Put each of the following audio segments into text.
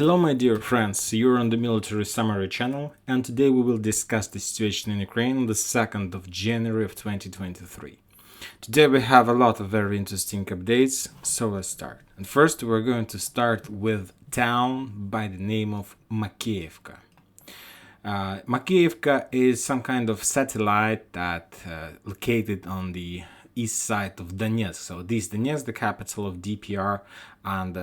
Hello my dear friends, you're on the Military Summary channel, and today we will discuss the situation in Ukraine on the 2nd of January of 2023. Today we have a lot of very interesting updates, so let's start. And first we're going to start with a town by the name of Makiivka. Makiivka is some kind of satellite that located on the east side of Donetsk. So this Donetsk, the capital of DPR, and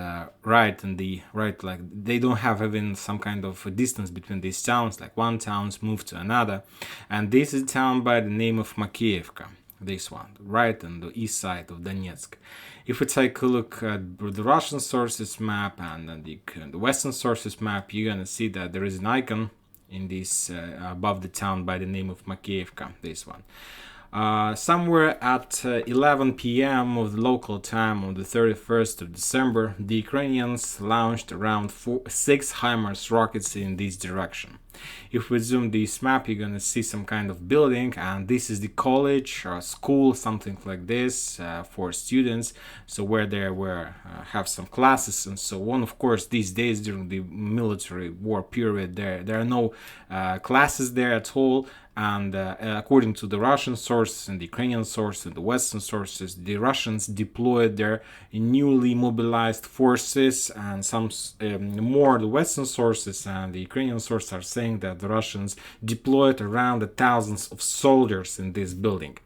like they don't have even some kind of a distance between these towns. Like one town's moved to another, and this is a town by the name of Makiivka. This one, right on the east side of Donetsk. If we take a look at the Russian sources map and the Western sources map, you're gonna see that there is an icon in this above the town by the name of Makiivka. This one. Somewhere at 11 p.m. of the local time on the 31st of December, the Ukrainians launched around 6 HIMARS rockets in this direction. If we zoom this map, you're gonna see some kind of building, and this is the college or school, something like this, for students. So where they have some classes and so on. Of course, these days during the military war period, there are no classes there at all. And according to the Russian sources and the Ukrainian sources and the Western sources, the Russians deployed their newly mobilized forces, and some more the Western sources and the Ukrainian sources are saying that the Russians deployed around thousands of soldiers in this building.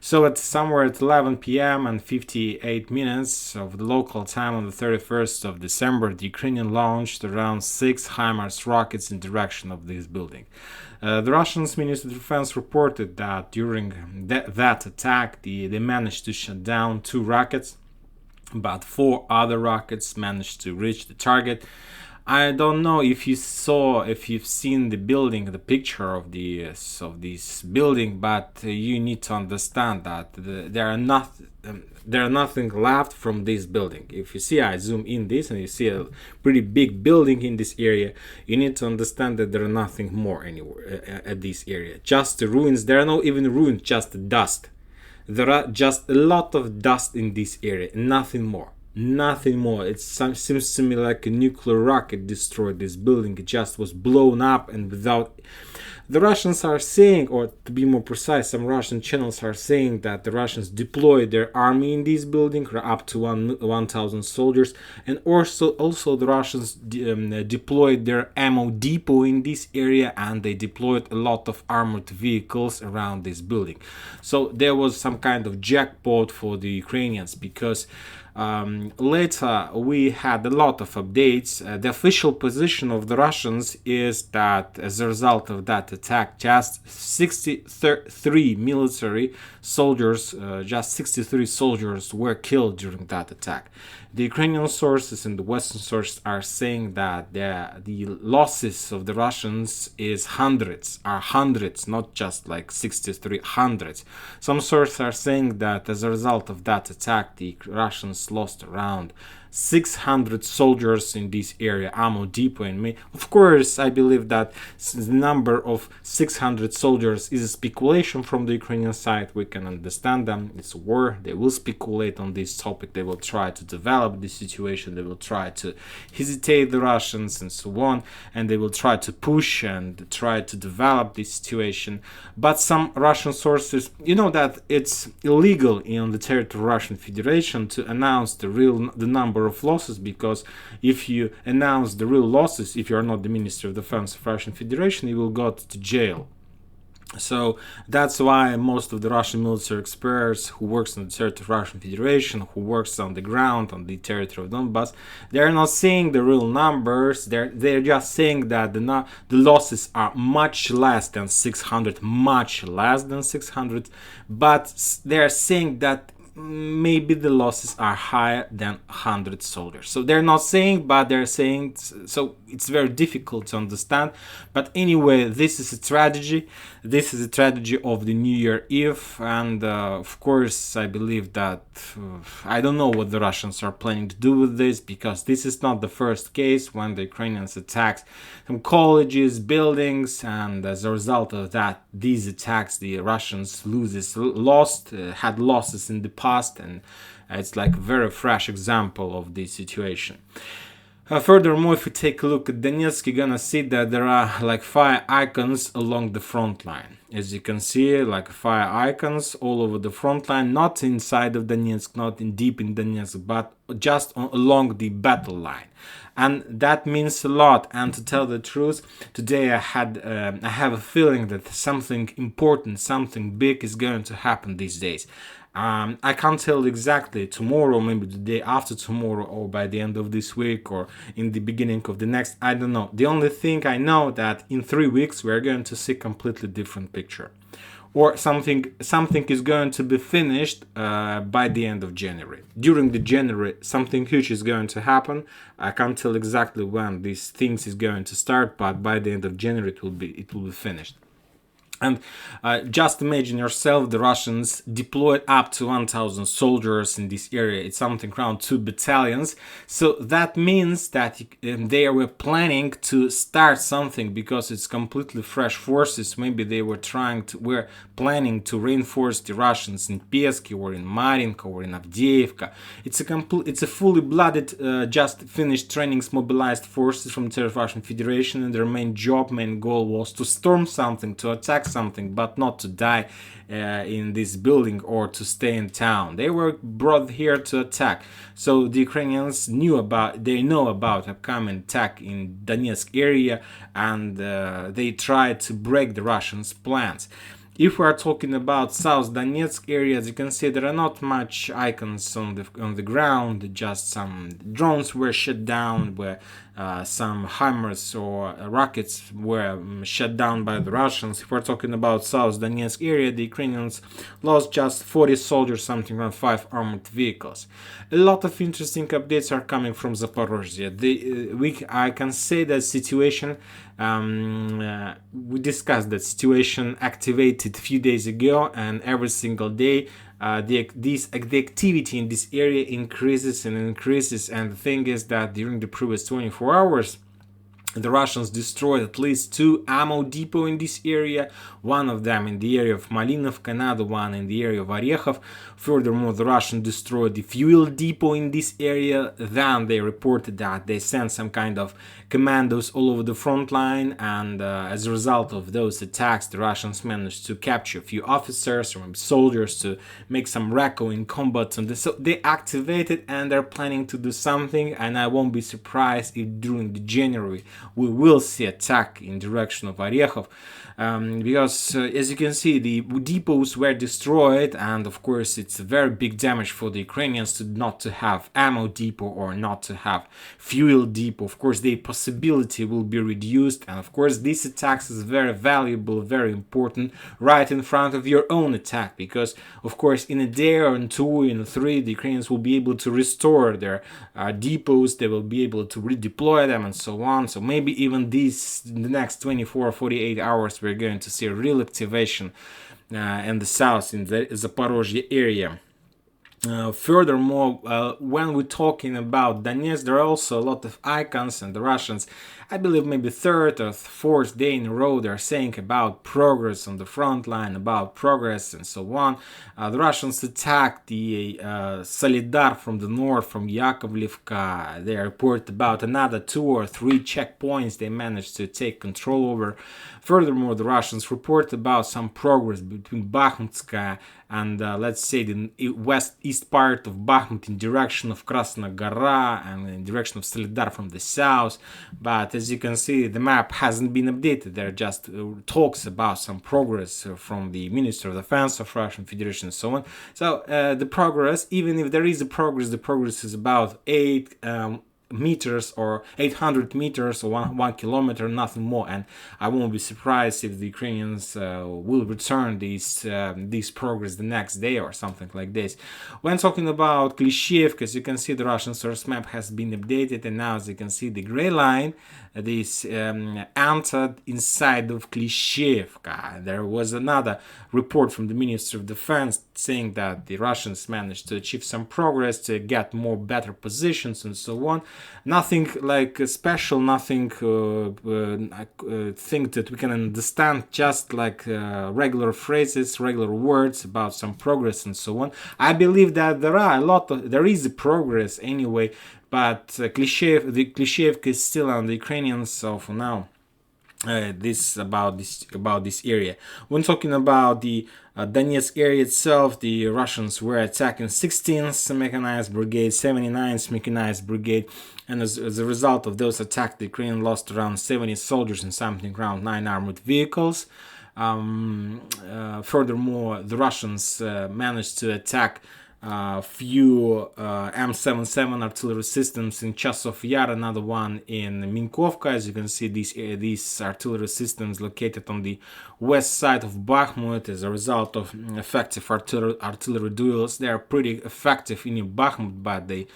So at somewhere at 11 p.m. and 58 minutes of the local time on the 31st of December, the Ukrainian launched around 6 HIMARS rockets in direction of this building. The Russian Ministry of Defense reported that during that attack, they managed to shut down 2 rockets, but 4 other rockets managed to reach the target. I don't know if you've seen the building, the picture of this building, but you need to understand that there are nothing left from this building. If you see, I zoom in this and you see a pretty big building in this area, you need to understand that there are nothing more anywhere at this area. Just the ruins. There are no even ruins, just dust. There are just a lot of dust in this area, nothing more. Nothing more. It seems to me like a nuclear rocket destroyed this building. It just was blown up, and without. The Russians are saying, or to be more precise, some Russian channels are saying that the Russians deployed their army in this building, up to 1,000 soldiers, and also the Russians deployed their ammo depot in this area, and they deployed a lot of armored vehicles around this building. So there was some kind of jackpot for the Ukrainians, because later we had a lot of updates. The official position of the Russians is that as a result of that attack, just 63 military soldiers, were killed during that attack. The Ukrainian sources and the Western sources are saying that the losses of the Russians are hundreds, not just like 63, hundreds. Some sources are saying that as a result of that attack, the Russians lost around 600 soldiers in this area, ammo depot. And of course, I believe that the number of 600 soldiers is a speculation from the Ukrainian side. We can understand them. It's a war. They will speculate on this topic. They will try to develop the situation. They will try to hesitate the Russians and so on. And they will try to push and try to develop this situation. But some Russian sources, you know that it's illegal in the territory of Russian Federation to announce the number of losses, because if you announce the real losses, if you are not the Ministry of Defense of Russian Federation, you will go to jail. So that's why most of the Russian military experts who works on the territory of Russian Federation, who works on the ground on the territory of Donbass, they're not saying the real numbers. They're just saying that the losses are much less than 600, but they're saying that maybe the losses are higher than 100 soldiers. So they're not saying, but they're saying, so it's very difficult to understand. But anyway, this is a tragedy. This is a tragedy of the New Year Eve, and of course I believe that I don't know what the Russians are planning to do with this, because this is not the first case when the Ukrainians attacked some colleges, buildings, and as a result of that, these attacks, the Russians had losses in the past, and it's like a very fresh example of this situation. Furthermore, if you take a look at Donetsk, you're gonna see that there are like fire icons along the front line. As you can see, like fire icons all over the front line, not inside of Donetsk, not in deep in Donetsk, but just along the battle line. And that means a lot. And to tell the truth, today I have a feeling that something important, something big is going to happen these days. I can't tell exactly, tomorrow, maybe the day after tomorrow, or by the end of this week, or in the beginning of the next, I don't know. The only thing I know that in 3 weeks we're going to see a completely different picture. Or something is going to be finished by the end of January. During the January, something huge is going to happen. I can't tell exactly when these things is going to start, but by the end of January it will be finished. And just imagine yourself, the Russians deployed up to 1,000 soldiers in this area. It's something around 2 battalions. So that means that they were planning to start something, because it's completely fresh forces. Maybe they were planning to reinforce the Russians in Peski or in Marinka or in Avdiivka. It's a fully blooded, just finished trainings mobilized forces from the Russian Federation, and their main goal was to storm something, to attack something, but not to die in this building or to stay in town. They were brought here to attack. So the Ukrainians know about upcoming attack in Donetsk area, and they tried to break the Russians' plans. If we are talking about South Donetsk area, as you can see, there are not much icons on the ground. Just some drones were shut down, where some HIMARS or rockets were shut down by the Russians. If we're talking about South Donetsk area, the Ukrainians lost just 40 soldiers, something around 5 armored vehicles. A lot of interesting updates are coming from Zaporozhye. I can say that situation, we discussed that situation activated a few days ago, and every single day the activity in this area increases and increases. And the thing is that during the previous 24 hours, the Russians destroyed at least 2 ammo depots in this area, one of them in the area of Malinovka, another one in the area of Orekhov. Furthermore, the Russians destroyed the fuel depot in this area. Then they reported that they sent some kind of commandos all over the front line, and as a result of those attacks, the Russians managed to capture a few officers or soldiers to make some recco in combat. So they activated, and they're planning to do something, and I won't be surprised if during the January we will see attack in direction of Orekhov, because as you can see, the depots were destroyed, and of course it's a very big damage for the Ukrainians not to have ammo depot or not to have fuel depot. Of course, the possibility will be reduced, and of course this attack is very valuable, very important, right in front of your own attack, because of course in a day or in 2, in 3, the Ukrainians will be able to restore their depots, they will be able to redeploy them and so on. So maybe even in the next 24 or 48 hours we're going to see a real activation in the south, in the Zaporozhye area. Furthermore, when we're talking about Donetsk, there are also a lot of icons, and the Russians, I believe maybe 3rd or 4th day in a row, they're saying about progress on the front line, about progress and so on. The Russians attacked the Solidar from the north, from Yakovlivka. They report about another 2 or 3 checkpoints they managed to take control over. Furthermore, the Russians report about some progress between Bakhmut and let's say the east part of Bakhmut in direction of Krasna Gora and in direction of Solidar from the south. But as you can see, the map hasn't been updated. There are just talks about some progress from the Minister of Defense of Russian Federation and so on. So the progress, even if there is a progress, the progress is about 8 meters or 800 meters or 1 kilometer, nothing more. And I won't be surprised if the Ukrainians will return these progress the next day or something like this. When talking about Klishchiivka, as you can see, the Russian source map has been updated, and now as you can see, the gray line this entered inside of Klishchiivka. There was another report from the Minister of Defense saying that the Russians managed to achieve some progress, to get better positions and so on. Nothing like special, nothing thing that we can understand, just like regular phrases, regular words about some progress and so on. I believe that there is a progress anyway, but Klishchiivka is still on the Ukrainians, so for now. This about this area. When talking about the Donetsk area itself, the Russians were attacking 16th Mechanized Brigade, 79th Mechanized Brigade, and as a result of those attacks, the Ukraine lost around 70 soldiers and something around 9 armored vehicles. Furthermore, the Russians managed to attack few M77 artillery systems in Chasov Yar, another one in Makiivka. As you can see, these artillery systems located on the west side of Bakhmut as a result of effective artillery duels. They are pretty effective in Bakhmut, but they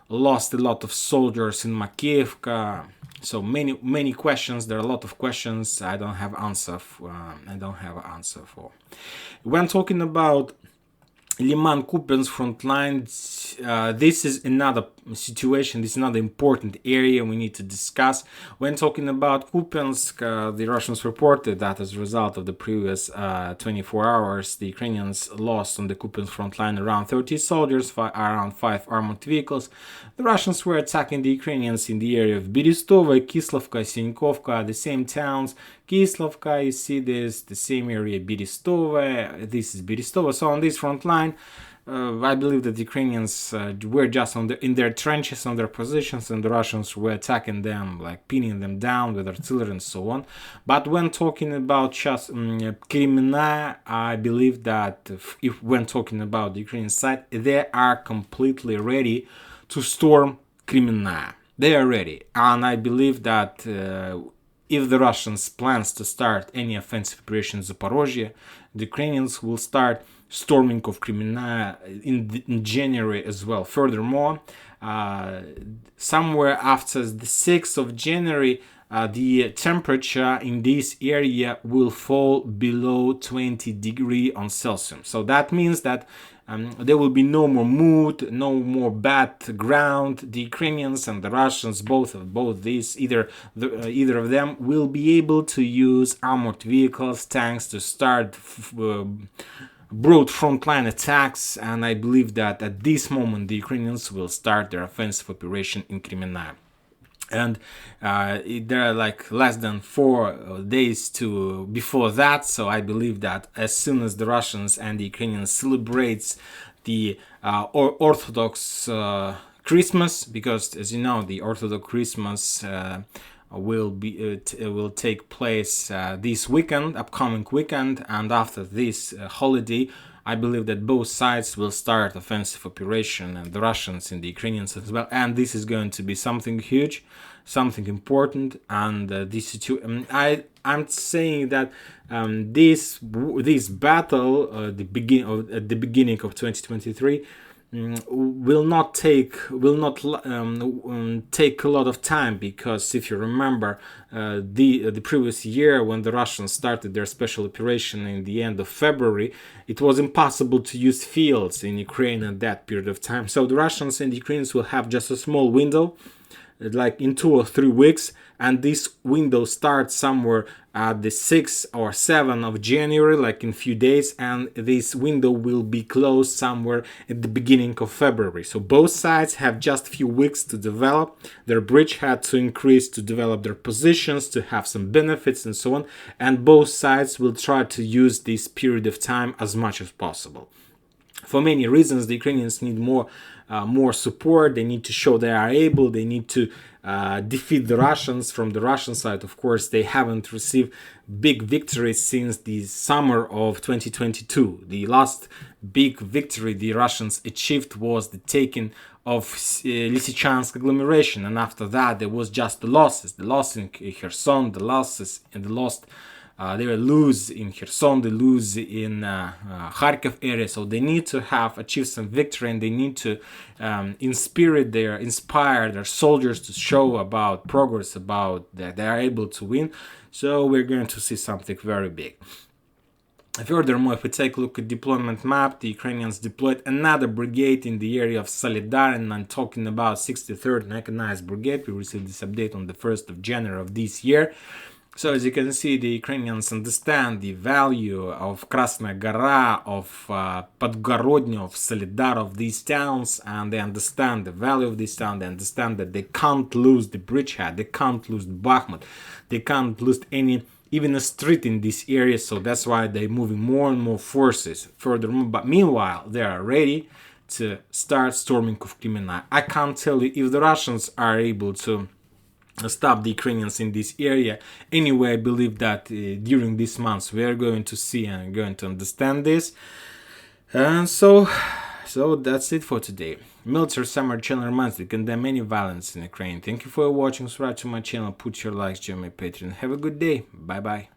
lost a lot of soldiers in Makiivka. So many questions. There are a lot of questions I don't have answer for. When talking about Liman Kupiansk front line, this is another situation, this is another important area we need to discuss. When talking about Kupiansk, the Russians reported that as a result of the previous 24 hours, the Ukrainians lost on the Kupiansk front line around 30 soldiers, around 5 armored vehicles. The Russians were attacking the Ukrainians in the area of Berestova, Kislovka, Sinkovka, the same towns. Kislovka, you see this, the same area, Berestova, this is Berestova. So on this front line, I believe that the Ukrainians were just in their trenches, on their positions, and the Russians were attacking them, like pinning them down with artillery and so on. But when talking about just Kremina, I believe that when talking about the Ukrainian side, they are completely ready to storm Kremina. They are ready, and I believe that if the Russians plans to start any offensive operation in Zaporozhye, the Ukrainians will start storming of Kremina in January as well. Furthermore, somewhere after the 6th of January, the temperature in this area will fall below 20 degrees on Celsius. So that means that there will be no more mood, no more bad ground. The Ukrainians and the Russians, both these, either of them will be able to use armored vehicles, tanks to start broad frontline attacks, and I believe that at this moment the Ukrainians will start their offensive operation in Kremina. And there are like less than 4 days before that, so I believe that as soon as the Russians and the Ukrainians celebrates the Orthodox Christmas, because as you know, the Orthodox Christmas will take place this weekend, upcoming weekend, and after this holiday, I believe that both sides will start offensive operation, and the Russians and the Ukrainians as well. And this is going to be something huge, something important. And I'm saying that this battle, at the beginning of 2023. Will not take a lot of time, because if you remember the previous year, when the Russians started their special operation in the end of February, it was impossible to use fields in Ukraine at that period of time. So the Russians and the Ukrainians will have just a small window, like in 2 or 3 weeks, and this window starts somewhere at the 6th or 7th of January, like in a few days, and this window will be closed somewhere at the beginning of February. So both sides have just a few weeks to develop their bridgehead, to increase, to develop their positions, to have some benefits and so on, and both sides will try to use this period of time as much as possible. For many reasons, the Ukrainians need more support. They need to show they are able. They need to defeat the Russians. From the Russian side, of course, they haven't received big victories since the summer of 2022. The last big victory the Russians achieved was the taking of Lysychansk agglomeration, and after that there was just the losses. The loss in Kherson, the losses, and the lost. They will lose in Kherson, they lose in Kharkiv area, so they need to have achieved some victory, and they need to inspire their soldiers to show about progress, about that they are able to win. So we're going to see something very big. Furthermore, if we take a look at deployment map, the Ukrainians deployed another brigade in the area of Solidar, and I'm talking about 63rd Mechanized Brigade. We received this update on the 1st of January of this year. So as you can see, the Ukrainians understand the value of Krasnaya Gora, of Podgorodny, of Solidar, of these towns, and they understand the value of this town. They understand that they can't lose the bridgehead, they can't lose Bakhmut, they can't lose even a street in this area, so that's why they're moving more and more forces furthermore. But meanwhile, they are ready to start storming of Kremenna. I can't tell you if the Russians are able to stop the Ukrainians in this area. Anyway, I believe that during these months we are going to see and going to understand this. And so that's it for today. Military Summer channel reminds you to condemn any violence in Ukraine. Thank you for watching. Subscribe to my channel, put your likes, join my Patreon. Have a good day. Bye bye.